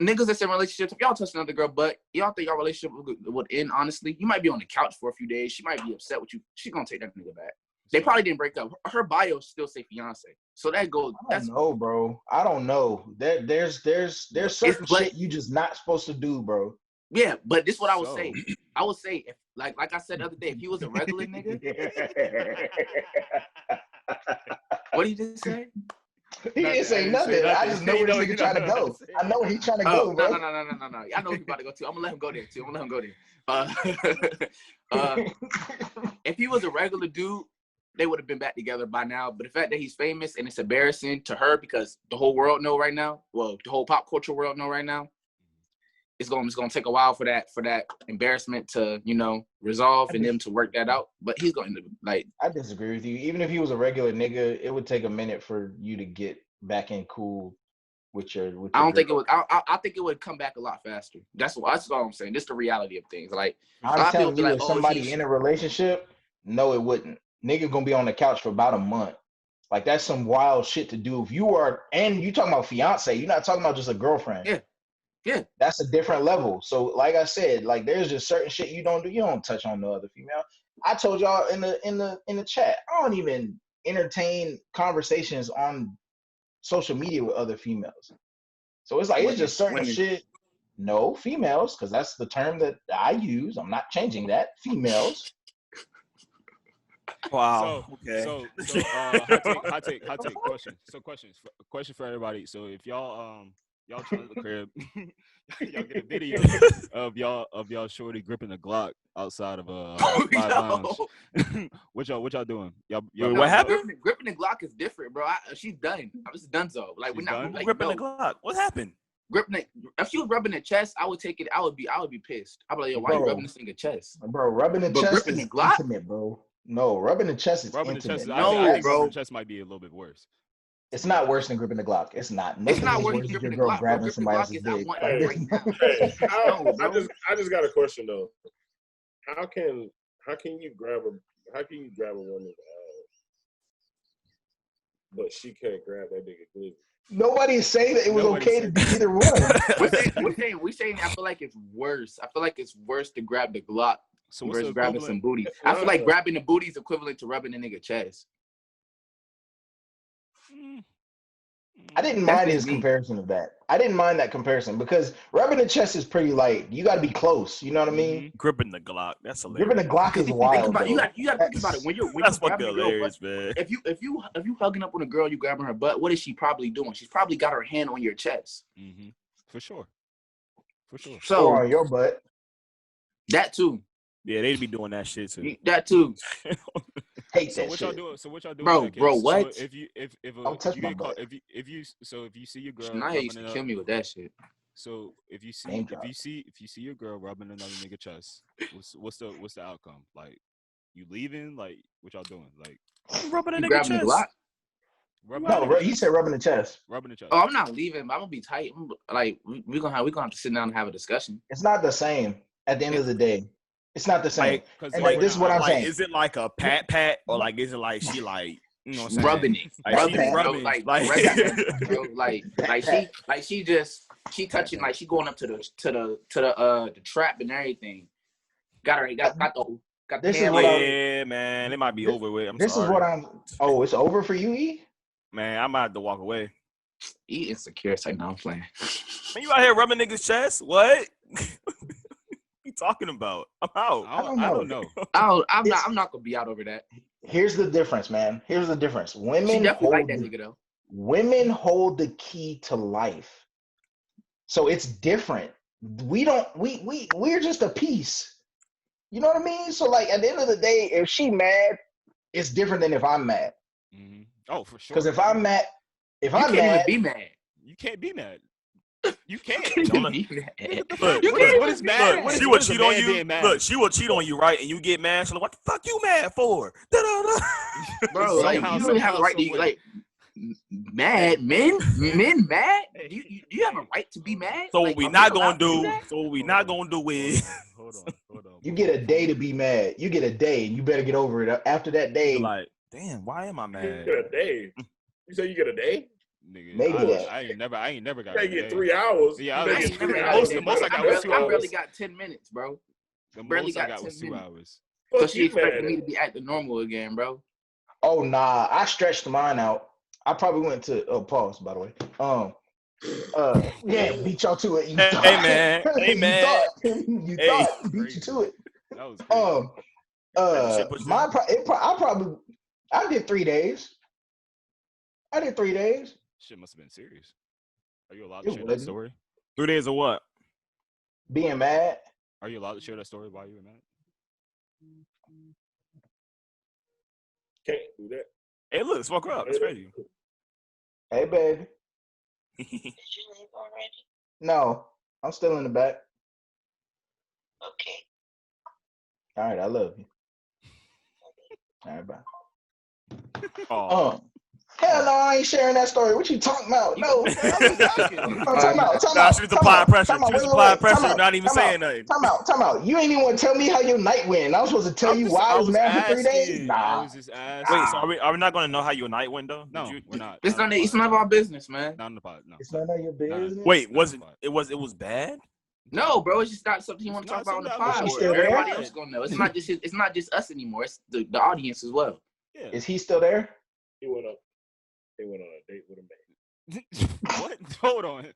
Niggas that's in relationships, if y'all touch another girl butt, y'all think y'all relationship would end, honestly? You might be on the couch for a few days. She might be upset with you. She's going to take that nigga back. They probably didn't break up. Her bio still say fiance. So that goes. I don't know, bro. I don't know. There's certain shit you just not supposed to do, bro. Yeah, but this is what I would say. I would say, if like I said the other day, if he was a regular nigga. What did he just say? He didn't say nothing. I just know where this nigga trying to go. I know where he's trying to go, bro. No. I know he's about to go too. I'm gonna let him go there too. If he was a regular dude, they would have been back together by now. But the fact that he's famous and it's embarrassing to her because the whole world know right now, well, the whole pop culture world know right now, it's gonna take a while for that embarrassment to, resolve and them to work that out. But he's going to like. I disagree with you. Even if he was a regular nigga, it would take a minute for you to get back in cool with your I don't think it would. I think it would come back a lot faster. That's all I'm saying. This is the reality of things. Like I'm telling you, if somebody in a relationship, no, it wouldn't. Nigga gonna be on the couch for about a month. Like that's some wild shit to do. If you are, and you talking about fiance, you're not talking about just a girlfriend. Yeah. That's a different level. So like I said, like there's just certain shit you don't do. You don't touch on no other female. I told y'all in the chat, I don't even entertain conversations on social media with other females. So it's like it's just certain shit. No, females, because that's the term that I use. I'm not changing that. Females. Wow. So hot take question. So question for everybody. So if y'all chilling at the crib, y'all get a video of y'all shorty gripping a Glock outside of Five Lounge. What y'all doing? What happened? Gripping the Glock is different, bro. She's done. This is donezo. Like we're not like, gripping the Glock. What happened? Gripping it. If she was rubbing the chest, I would take it. I would be pissed. I'd be like, yo, why you rubbing this nigga chest? Bro, rubbing the chest is intimate, bro. No, rubbing the chest is intimate. I think rubbing the chest might be a little bit worse. It's not worse than gripping the Glock. It's not. It's not worse than gripping the Glock. Grabbing somebody else's dick. I just got a question though. How can you grab a woman but she can't grab that nigga glizzy? Nobody's saying that it was okay to do either one. We're saying I feel like it's worse. I feel like it's worse to grab the Glock versus grabbing some booty. No. I feel like grabbing the booty is equivalent to rubbing the nigga chest. I didn't mind his comparison of that. I didn't mind that comparison because rubbing the chest is pretty light. You got to be close. You know what I mean? Gripping the Glock. That's hilarious. Gripping the Glock is wild. You got to think about it. When that's fucking hilarious, man. If you hugging up on a girl, you grabbing her butt. What is she probably doing? She's probably got her hand on your chest. Mm-hmm. For sure. So or on your butt. That too. Yeah, they'd be doing that shit too. That too. Hate so that what shit. y'all doing, bro? What? So if you see your girl, Naya used to kill me with that shit. So if you see your girl rubbing another nigga chest, what's the outcome? Like you leaving? Like what y'all doing? Like rubbing a nigga chest. No, he said rubbing the chest. Rubbing the chest. Oh, I'm not leaving, but I'm gonna be tight. Like we're gonna have to sit down and have a discussion. It's not the same at the end of the day. It's not the same. Like this is what I'm saying. Is it like a pat or like is it like she like you know what I'm saying? Rubbing it? She touching like she going up to the trap and everything. Got the this hand. Yeah, man, it might be over with. This is what I'm. Oh, it's over for you, E? Man, I might have to walk away. E insecure. It's like, no, I'm playing. Man, you out here rubbing niggas' chest? What? Talking about? I'm out. I don't know. I'm not gonna be out over that. Here's the difference, man. Here's the difference. Women like that nigga though. Women hold the key to life, so it's different. We're just a piece. You know what I mean? So like at the end of the day, if she mad, it's different than if I'm mad. Mm-hmm. Oh, for sure. Because if I'm mad, you can't even be mad. You can't be mad. You can't. Look, what is mad? She will cheat on you. Look, she will cheat on you, right? And you get mad. She's like, "What the fuck you mad for?" Bro, like you don't have a right to like. mad. Men mad? Do you have a right to be mad? So what we not gonna do? So what we not gonna do is hold on. You get a day to be mad. You get a day, and you better get over it. After that day, like, damn, why am I mad? You get a day. You say you get a day? Nigga, maybe I ain't never got. You get 3 hours. Yeah, I get 3 hours. hours. Most I got was 2 hours. I barely got 10 minutes, bro. The barely most I got got was 10 2 minutes. hours. So she expected me to be acting normal again, bro. Oh nah, I stretched mine out. I probably went to pause, by the way. Yeah, beat y'all to it. You hey, thought, man. Hey, you man. thought, Hey. beat you to it. That was crazy. I did 3 days. Shit must have been serious. Are you allowed to share that story? 3 days of what? Being mad. Are you allowed to share that story while you were mad? Can't do that. Hey, look, spoke up. It's crazy. Hey, baby. Did you leave already? No, I'm still in the back. Okay. All right, I love you. All right, bye. Hell no, I ain't sharing that story. What you talking about? No, I'm talking about. Nah, she was applying pressure. She was applying pressure. Not even saying nothing. Time out. You ain't even want to tell me how your night went. I was supposed to tell you why I was mad for 3 days. Nah. I was just asking. Wait, so are we not going to know how your night went though? No, we're not. It's none of our business, man. Not in the pod. No. It's none of your business. Wait, it was bad? No, bro, it's just not something you want to talk about on the pod. Everybody else gonna know. It's not just us anymore. It's the audience as well. Yeah. Is he still there? He went on a date with a man. What? Hold on.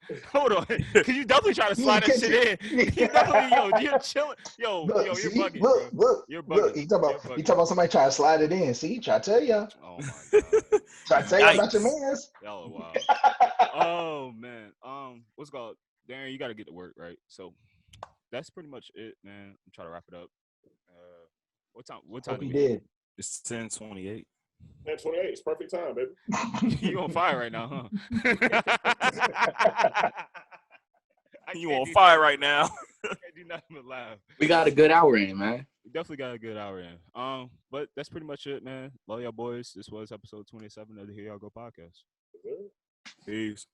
Cause you definitely try to slide that shit in. You definitely, you're chilling. Look, you're bugging. Look. You're bugging. He talking about somebody trying to slide it in. See, try to tell you. Oh my god. Try to tell you about your mans. Y'all are wild. Oh man. What's it called? Darren, you got to get to work, right? So that's pretty much it, man. I'm trying to wrap it up. What time? He did. It's 10:28. 10:28. It's perfect time, baby. You on fire right now, huh? You on fire right now? I can't do nothing but laugh. We got a good hour in, man. We definitely got a good hour in. But that's pretty much it, man. Love y'all boys. This was episode 27 of the Here Y'all Go podcast. Good. Peace.